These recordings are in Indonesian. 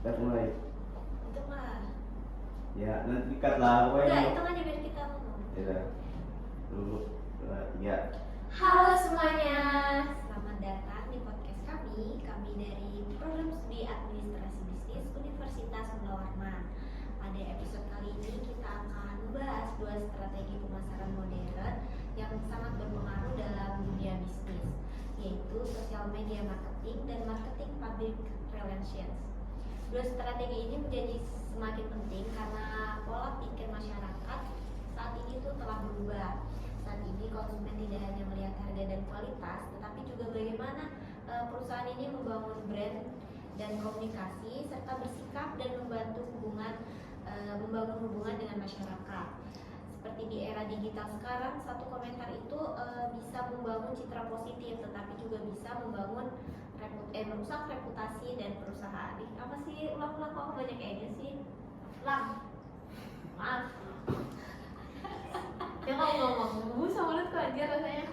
Kita mulai. Itu mah. Ya, nanti cut lah pokoknya. Enggak, itu kan biar kita ngomong. Ya. Dulu, 2, 3. Halo semuanya, selamat datang di podcast kami. Kami dari Program Studi Administrasi Bisnis Universitas Mulawarman. Pada episode kali ini kita akan membahas 2 strategi pemasaran modern yang sangat berpengaruh dalam dunia bisnis, yaitu social media marketing dan marketing public relations. 2 strategi ini menjadi semakin penting karena pola pikir masyarakat saat ini tuh telah berubah. Saat ini konsumen tidak hanya melihat harga dan kualitas, tetapi juga bagaimana perusahaan ini membangun brand dan komunikasi serta bersikap dan membangun hubungan dengan masyarakat. Seperti di era digital sekarang, satu komentar itu bisa membangun citra positif, tetapi juga bisa merusak reputasi dan perusahaan. Apa sih ulang-ulang kok banyak kayaknya sih? Maaf. Ya kamu ngomong, sama mulut kok aja rasanya.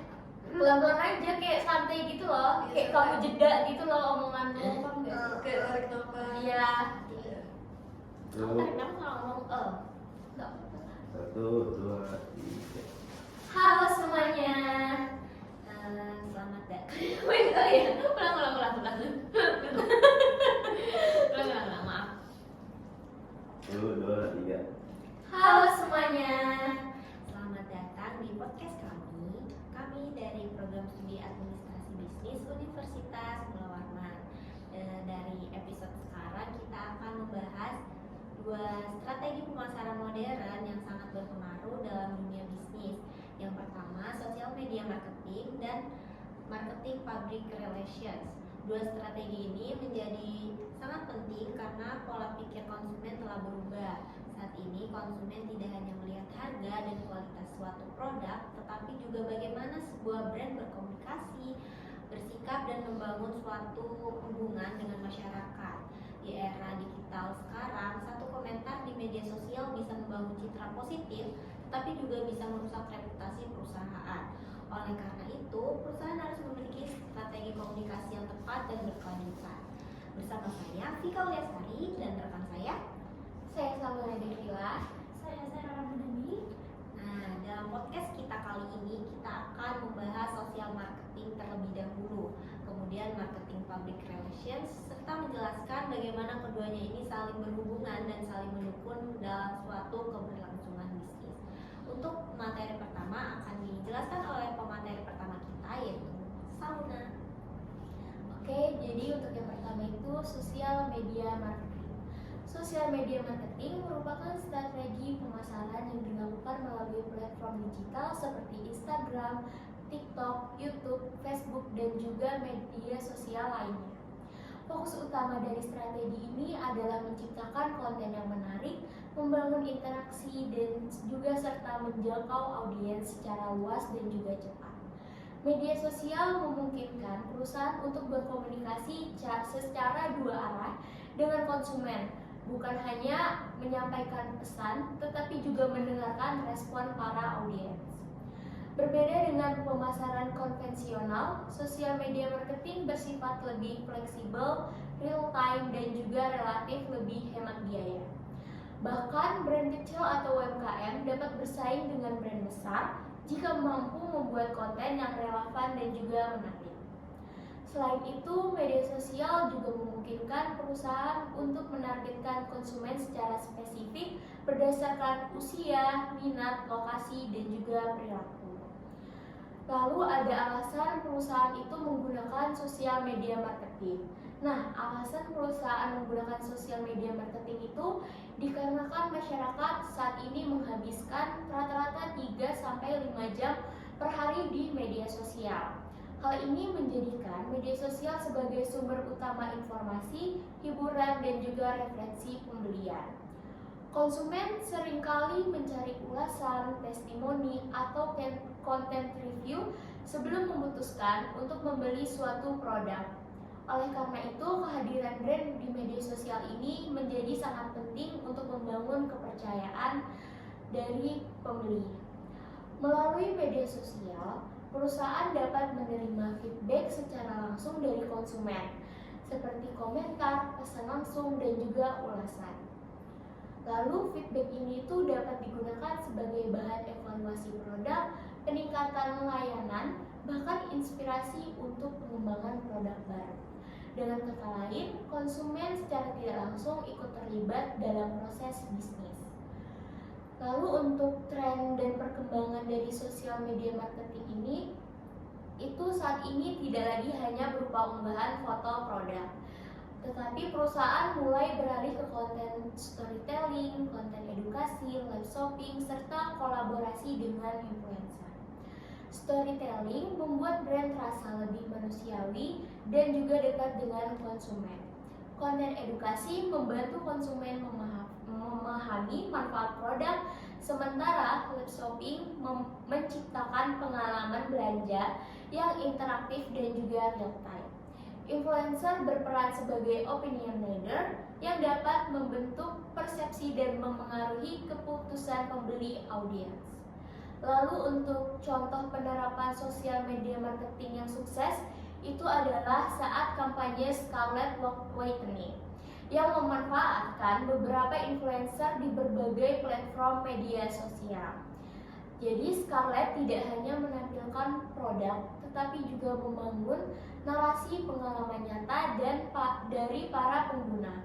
Pelan-pelan aja kayak santai gitu loh, kayak kamu jeda gitu loh omonganmu. Paham nggak sih? Kayak tarik nafas. Iya. Kamu Tuh. tarik nafas kalau ngomong enggak. 1, 2, 3. Halo semuanya. Selamat datang. Wait, ya. Ulang. Ulang, maaf. 1, 2, 3. Halo semuanya. Selamat datang di podcast kami. Kami dari Program Studi Administrasi Bisnis Universitas Mulawarman. Dari episode sekarang kita akan membahas 2 strategi pemasaran modern yang sangat berpengaruh dalam dunia bisnis. Yang pertama, social media marketing dan marketing public relations. 2 strategi ini menjadi sangat penting karena pola pikir konsumen telah berubah. Saat ini konsumen tidak hanya melihat harga dan kualitas suatu produk, tetapi juga bagaimana sebuah brand berkomunikasi, bersikap dan membangun suatu hubungan dengan masyarakat. Di era digital sekarang, satu komentar di media sosial bisa membangun citra positif, tetapi juga bisa merusak reputasi perusahaan. Oleh karena itu, perusahaan harus memiliki strategi komunikasi yang tepat dan berkelanjutan. Bersama saya, Vika Uliasari, dan rekan saya Salma Devila. Saya Ramadhani. Nah, dalam podcast kita kali ini kita akan membahas sosial marketing terlebih dahulu, kemudian marketing public relations, serta menjelaskan bagaimana keduanya ini saling berhubungan dan saling mendukung dalam suatu keberlangsungan bisnis. Untuk materi pertama akan dijelaskan oleh pemateri pertama kita, yaitu Sauna. Oke, jadi untuk yang pertama itu sosial media marketing. Sosial media marketing merupakan strategi pemasaran yang dilakukan melalui platform digital seperti Instagram, TikTok, YouTube, Facebook, dan juga media sosial lainnya. Fokus utama dari strategi ini adalah menciptakan konten yang menarik, membangun interaksi, dan juga serta menjangkau audiens secara luas dan juga cepat. Media sosial memungkinkan perusahaan untuk berkomunikasi secara 2 arah dengan konsumen, bukan hanya menyampaikan pesan, tetapi juga mendengarkan respon para audiens. Berbeda dengan pemasaran konvensional, sosial media marketing bersifat lebih fleksibel, real time, dan juga relatif lebih hemat biaya. Bahkan brand kecil atau UMKM dapat bersaing dengan brand besar jika mampu membuat konten yang relevan dan juga menarik. Selain itu, media sosial juga memungkinkan perusahaan untuk menargetkan konsumen secara spesifik berdasarkan usia, minat, lokasi, dan juga perilaku. Lalu ada alasan perusahaan itu menggunakan sosial media marketing. Nah, alasan perusahaan menggunakan sosial media marketing itu dikarenakan masyarakat saat ini menghabiskan rata-rata 3-5 jam per hari di media sosial. Hal ini menjadikan media sosial sebagai sumber utama informasi, hiburan, dan juga referensi pembelian. Konsumen seringkali mencari ulasan, testimoni, atau konten review sebelum memutuskan untuk membeli suatu produk. Oleh karena itu, kehadiran brand di media sosial ini menjadi sangat penting untuk membangun kepercayaan dari pembeli. Melalui media sosial, perusahaan dapat menerima feedback secara langsung dari konsumen. seperti komentar, pesan langsung, dan juga ulasan. Lalu feedback ini tuh dapat digunakan sebagai bahan evaluasi produk, peningkatan layanan, bahkan inspirasi untuk pengembangan produk baru. Dengan kata lain, konsumen secara tidak langsung ikut terlibat dalam proses bisnis. Lalu untuk tren dan perkembangan dari sosial media marketing ini, itu saat ini tidak lagi hanya berupa unggahan foto produk, tetapi perusahaan mulai beralih ke konten storytelling, konten edukasi, live shopping, serta kolaborasi dengan influencer. Storytelling membuat brand terasa lebih manusiawi dan juga dekat dengan konsumen. Konten edukasi membantu konsumen memahami manfaat produk, sementara live shopping menciptakan pengalaman belanja yang interaktif dan juga real time. Influencer berperan sebagai opinion leader yang dapat membentuk persepsi dan memengaruhi keputusan pembeli audiens. Lalu untuk contoh penerapan sosial media marketing yang sukses itu adalah saat kampanye Scarlett Whitening yang memanfaatkan beberapa influencer di berbagai platform media sosial. Jadi Scarlett tidak hanya menampilkan produk, tetapi juga membangun narasi pengalaman nyata dan dari para pengguna.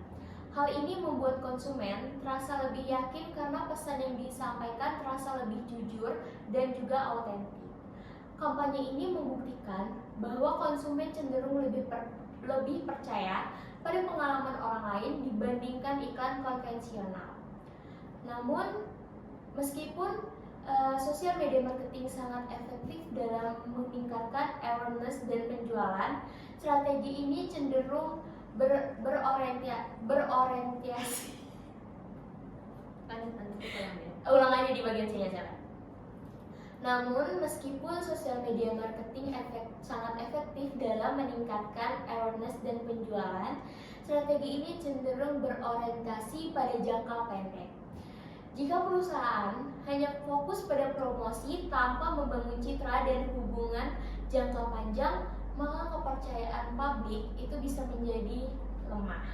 Hal ini membuat konsumen terasa lebih yakin karena pesan yang disampaikan terasa lebih jujur dan juga autentik. Kampanye ini membuktikan bahwa konsumen cenderung lebih percaya pada pengalaman orang lain dibandingkan iklan konvensional. Namun, meskipun sosial media marketing sangat efektif dalam meningkatkan awareness dan penjualan, strategi ini cenderung berorientasi. Ulang aja di bagian sini aja. Namun, meskipun sosial media marketing sangat efektif dalam meningkatkan awareness dan penjualan, strategi ini cenderung berorientasi pada jangka pendek. Jika perusahaan hanya fokus pada promosi tanpa membangun citra dan hubungan jangka panjang, maka kepercayaan publik itu bisa menjadi lemah.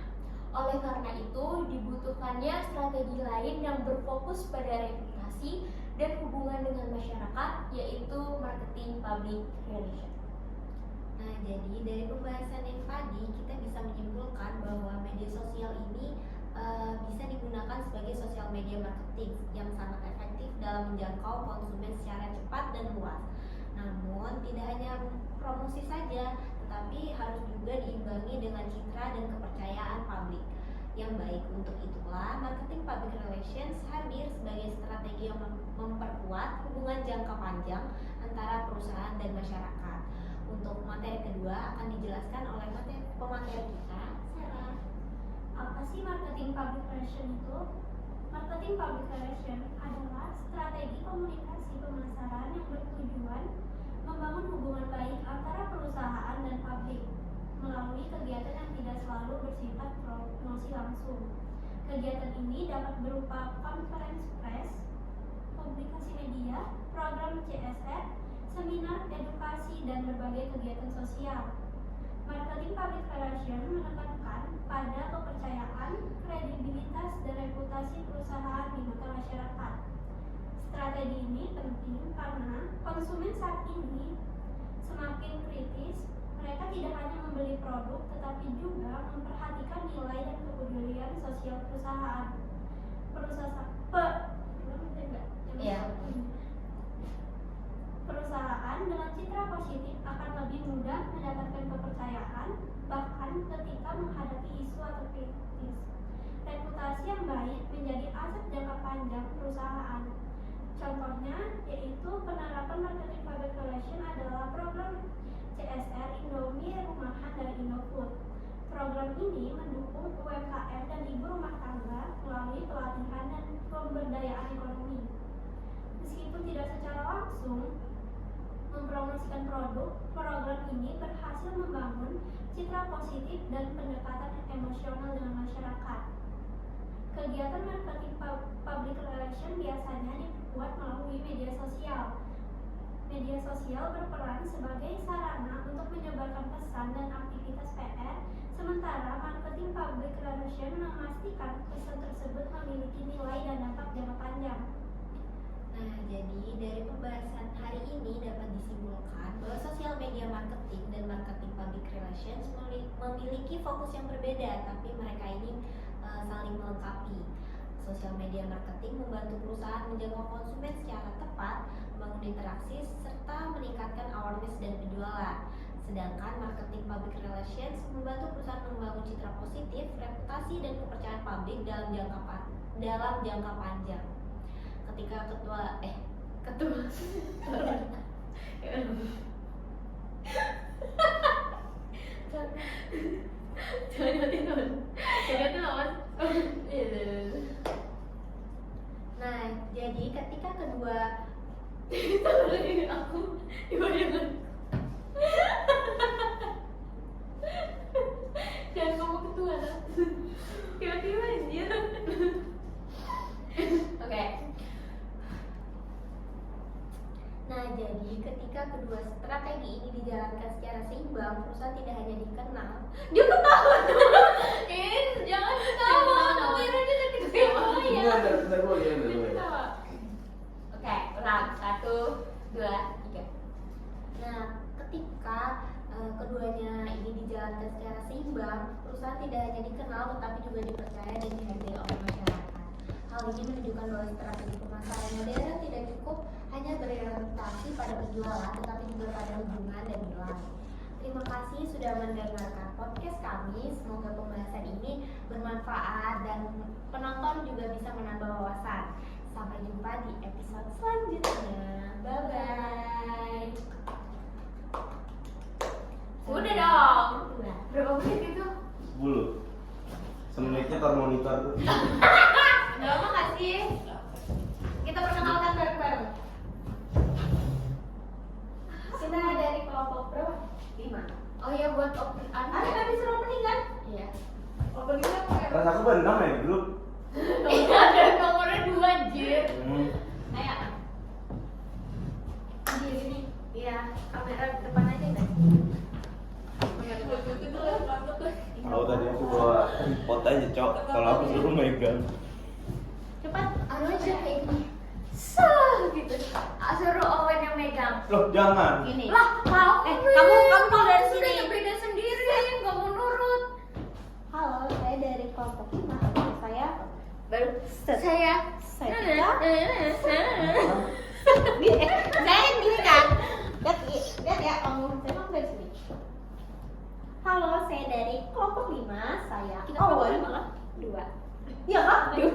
Oleh karena itu, dibutuhkannya strategi lain yang berfokus pada reputasi dan hubungan dengan masyarakat, yaitu marketing public relation. Nah, jadi dari pembahasan yang tadi kita bisa menyimpulkan bahwa media sosial ini bisa digunakan sebagai sosial media marketing yang sangat efektif dalam menjangkau konsumen secara cepat dan luas. Namun, tidak hanya promosi saja, tetapi harus juga diimbangi dengan citra dan kepercayaan publik yang baik. Untuk itulah, marketing public relations hadir sebagai strategi yang memperkuat hubungan jangka panjang antara perusahaan dan masyarakat. Untuk materi kedua akan dijelaskan oleh pemateri kita, Sarah. Apa sih marketing public relation itu? Marketing public relation adalah strategi komunikasi pemasaran yang bertujuan membangun hubungan baik antara perusahaan dan publik melalui kegiatan yang tidak selalu bersifat promosi langsung. Kegiatan ini dapat berupa conference press, publikasi media, program CSR, seminar edukasi, dan berbagai kegiatan sosial. Marketing public relation menekankan pada kepercayaan, kredibilitas, dan reputasi perusahaan di mata masyarakat. Strategi ini penting karena konsumen saat ini semakin kritis. Mereka tidak hanya membeli produk, tetapi juga memperhatikan nilai dan kepedulian sosial perusahaan. Perusahaan dengan citra positif akan lebih mudah mendapatkan kepercayaan, bahkan ketika menghadapi isu atau kritis. Reputasi yang baik menjadi aset jangka panjang perusahaan. Contohnya yaitu penerapan marketing public relation adalah program CSR Indomie Rumahan dari Indofood. Program ini mendukung UMKM dan ibu rumah tangga melalui pelatihan dan pemberdayaan ekonomi. Meskipun tidak secara langsung mempromosikan produk, program ini berhasil membangun citra positif dan pendekatan emosional dengan masyarakat. Kegiatan marketing public relation biasanya diperkuat melalui media sosial. Media sosial berperan sebagai sarana untuk menyebarkan pesan dan aktivitas PR, sementara marketing public relation memastikan pesan tersebut memiliki nilai dan dampak jangka panjang. Nah, jadi dari pembahasan hari ini dapat disimpulkan bahwa sosial media marketing dan marketing public relations memiliki fokus yang berbeda, tapi mereka ini saling melengkapi. Sosial media marketing membantu perusahaan menjangkau konsumen secara tepat, membangun interaksi, serta meningkatkan awareness dan penjualan. Sedangkan marketing public relations membantu perusahaan membangun citra positif, reputasi, dan kepercayaan publik dalam jangka panjang. Ketika ketua Nah, jadi ketika kedua aku dibayangkan. Jangan ngomong ketua lah. Tiba-tiba anjir. Oke. Nah, jadi ketika kedua strategi ini dijalankan secara seimbang, perusahaan tidak hanya dikenal. Dia ketawa tuh. Jangan ketawa. Kameranya udah ketawa ya. Bentar gue ya. Oke, ulang. 1, 2, 3. Nah, ketika keduanya ini dijalankan secara seimbang, perusahaan tidak hanya dikenal tetapi juga dipercaya dan dihargai oleh masyarakat. Hal ini menunjukkan bahwa strategi pemasaran modern tidak cukup hanya berorientasi pada penjualan, tetapi juga pada hubungan dan nilai. Terima kasih sudah mendengarkan podcast kami. Semoga pembahasan ini bermanfaat dan penonton juga bisa menambah wawasan. Sampai jumpa di episode selanjutnya. Bye bye. Udah dong. Udah. Berapa menit itu? 10. Semenitnya per monitor tuh. Udah lama gak sih? Kita perkenalkan bareng-bareng. Kita dari kelompok berapa? 5. Oh ya buat open Kan disuruh opening kan? Iya. Openingnya pakai Kelas aku baru 6 ya di grup. Iya, ada nomornya 2 anjir. Ayo. Gini. Iya, kamera depan aja guys. Tahu tadi aku bawa tripod aja, Cok. Kalau aku suruh megang. Cepat. Anu aja kayak gini. Gitu. Suruh Owen yang megang. Loh, jangan. Gini. Lah, kamu kamu dulu dari sini. Udah beda sendiri, nggak mau nurut. Halo, saya dari kelompok 5. Saya baru Saya Tika. Saya gini kan. Lihat ya, kamu memang dari sini. Halo, saya dari kelompok 5. Saya Kita Owen. berapa? 2. Iya kak? 2.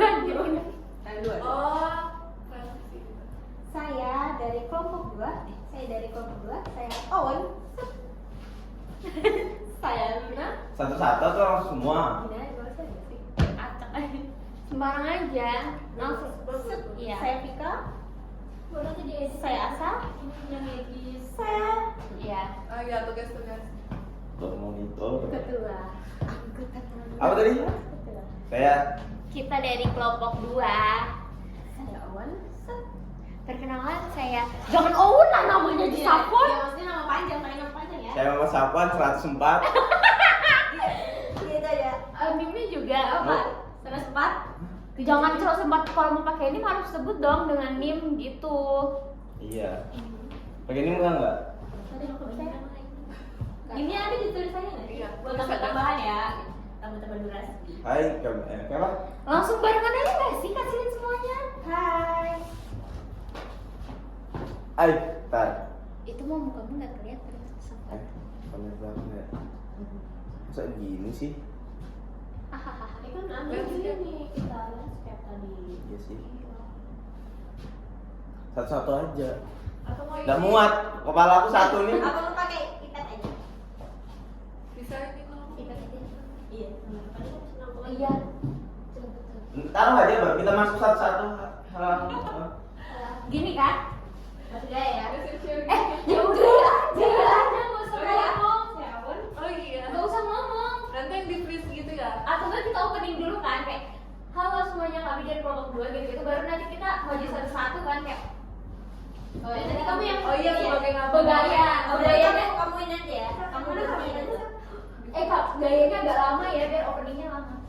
Oh. Saya dari kelompok 2. Saya dari kelompok 2. Saya Owen. Saya Luna. Satu-satu atau langsung semua? Gini aja, gak usah sih. Acak aja. Sembarang aja. Langsung. Iya. Saya Vika. Boleh jadi edit. Saya Asa. Yang edit. Saya Iya. Oh iya, tugas-tugas. Per monitor. ketua. Anggota Apa tadi? Ketua. Saya Kita dari kelompok 2. Saya Owen. Perkenalan saya. Jangan Owen lah namanya di Sapon. Iya, maksudnya nama panjang, pakai nama panjang ya. saya Mama Sapuan 104. Gitu aja. Nimnya juga Apa? 104. Jangan terus sempat kalau mau pakai nim harus sebut dong dengan nim gitu. Iya. Pakai ini enggak? Tadi aku bisa. Ini ada di tulisannya nggak sih? Iya. Buat tambah-tambahan ya. Tambah-tambah durasi. Hai, apa? Langsung barengan aja nggak sih kasihin semuanya. Hai. Hai, tar. Itu mau mukamu nggak kelihatan. Pamer banget. Masa gini sih? Hahaha. Ini kan ambil gini kita landscape tadi. Iya sih. Satu-satu aja. Atau mau Nggak ini? muat. Kepala aku satu nih. Apa lu pakai iPad aja? Bisa ini kalau iPad aja. Iya. Tadi kan senang banget. Iya. Taruh aja baru kita masuk satu-satu. Gini kan? Masih gaya ya? Ya udah, jangan aja nggak usah ngomong. Oh iya. Nggak usah ngomong. Nanti yang di freeze gitu ya. Atau nggak kita opening dulu kan kayak halo semuanya kami dari kelompok 2 gitu, baru nanti kita maju satu-satu kan kayak Oh, jadi kamu yang Oh iya, ini ya? sebagai ngabang. Begaya. Oh, berarti kamu ini aja ya. Kamu Kamu ini aja. Kak, gayanya agak lama ya biar openingnya lama.